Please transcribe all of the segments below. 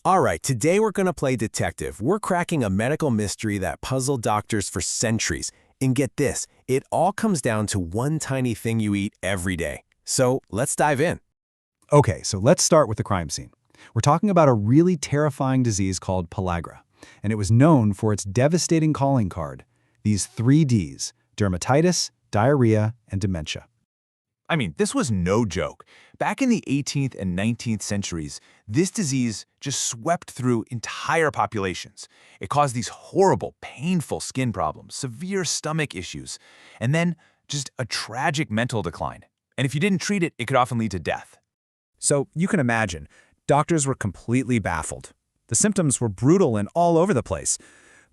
All right, today we're going to play detective. We're cracking a medical mystery that puzzled doctors for centuries. And get this, it all comes down to one tiny thing you eat every day. So let's dive in. Okay, so let's start with the crime scene. We're talking about a really terrifying disease called Pelagra, and it was known for its devastating calling card, these 3 Ds: dermatitis, diarrhea, and dementia. I mean, this was no joke. Back in the 18th and 19th centuries, this disease just swept through entire populations. It caused these horrible, painful skin problems, severe stomach issues, and then just a tragic mental decline. And if you didn't treat it, it could often lead to death. So you can imagine, doctors were completely baffled. The symptoms were brutal and all over the place.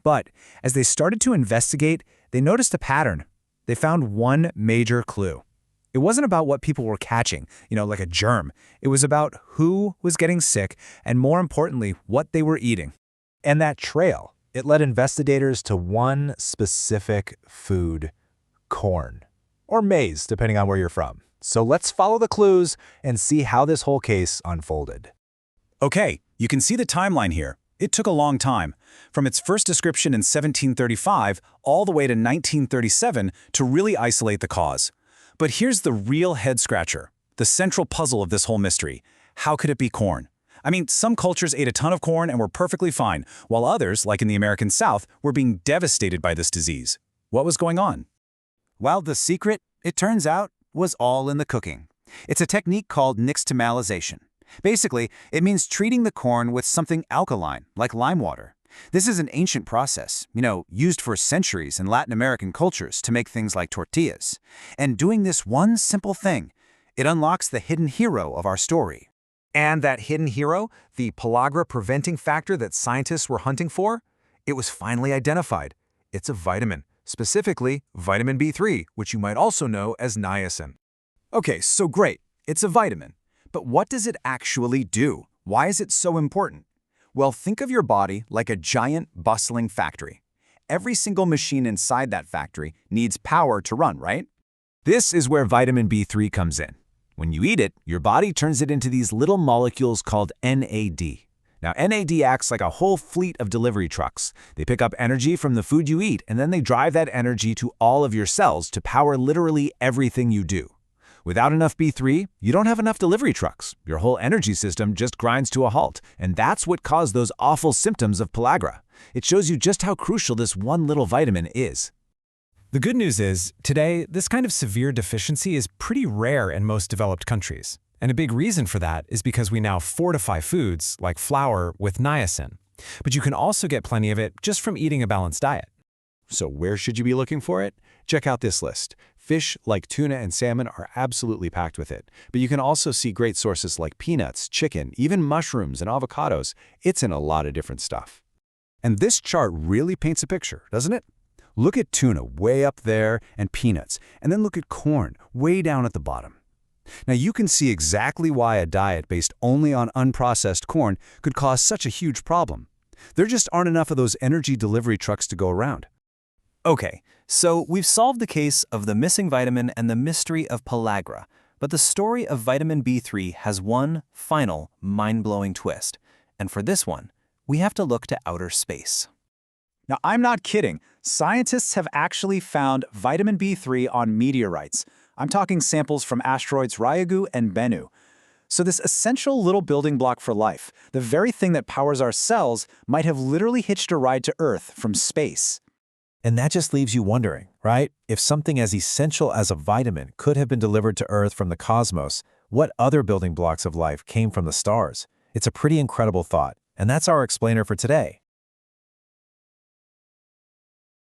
But as they started to investigate, they noticed a pattern. They found one major clue. It wasn't about what people were catching, like a germ. It was about who was getting sick and, more importantly, what they were eating. And that trail, it led investigators to one specific food: corn. Or maize, depending on where you're from. So let's follow the clues and see how this whole case unfolded. Okay, you can see the timeline here. It took a long time, from its first description in 1735 all the way to 1937 to really isolate the cause. But here's the real head-scratcher, the central puzzle of this whole mystery. How could it be corn? I mean, some cultures ate a ton of corn and were perfectly fine, while others, like in the American South, were being devastated by this disease. What was going on? Well, the secret, it turns out, was all in the cooking. It's a technique called nixtamalization. Basically, it means treating the corn with something alkaline, like lime water. This is an ancient process, used for centuries in Latin American cultures to make things like tortillas. And doing this one simple thing, it unlocks the hidden hero of our story. And that hidden hero, the Pelagra preventing factor that scientists were hunting for, it was finally identified. It's a vitamin, specifically vitamin B3, which you might also know as niacin. Okay, so great, it's a vitamin. But what does it actually do? Why is it so important? Well, think of your body like a giant, bustling factory. Every single machine inside that factory needs power to run, right? This is where vitamin B3 comes in. When you eat it, your body turns it into these little molecules called NAD. Now, NAD acts like a whole fleet of delivery trucks. They pick up energy from the food you eat, and then they drive that energy to all of your cells to power literally everything you do. Without enough B3, you don't have enough delivery trucks. Your whole energy system just grinds to a halt, and that's what caused those awful symptoms of Pelagra. It shows you just how crucial this one little vitamin is. The good news is, today, this kind of severe deficiency is pretty rare in most developed countries. And a big reason for that is because we now fortify foods, like flour, with niacin. But you can also get plenty of it just from eating a balanced diet. So where should you be looking for it? Check out this list. Fish like tuna and salmon are absolutely packed with it. But you can also see great sources like peanuts, chicken, even mushrooms and avocados. It's in a lot of different stuff. And this chart really paints a picture, doesn't it? Look at tuna way up there and peanuts, and then look at corn way down at the bottom. Now you can see exactly why a diet based only on unprocessed corn could cause such a huge problem. There just aren't enough of those energy delivery trucks to go around. Okay, so we've solved the case of the missing vitamin and the mystery of Pelagra, but the story of vitamin B3 has one final, mind-blowing twist. And for this one, we have to look to outer space. Now, I'm not kidding. Scientists have actually found vitamin B3 on meteorites. I'm talking samples from asteroids Ryugu and Bennu. So this essential little building block for life, the very thing that powers our cells, might have literally hitched a ride to Earth from space. And that just leaves you wondering, right? If something as essential as a vitamin could have been delivered to Earth from the cosmos, what other building blocks of life came from the stars? It's a pretty incredible thought, and that's our explainer for today.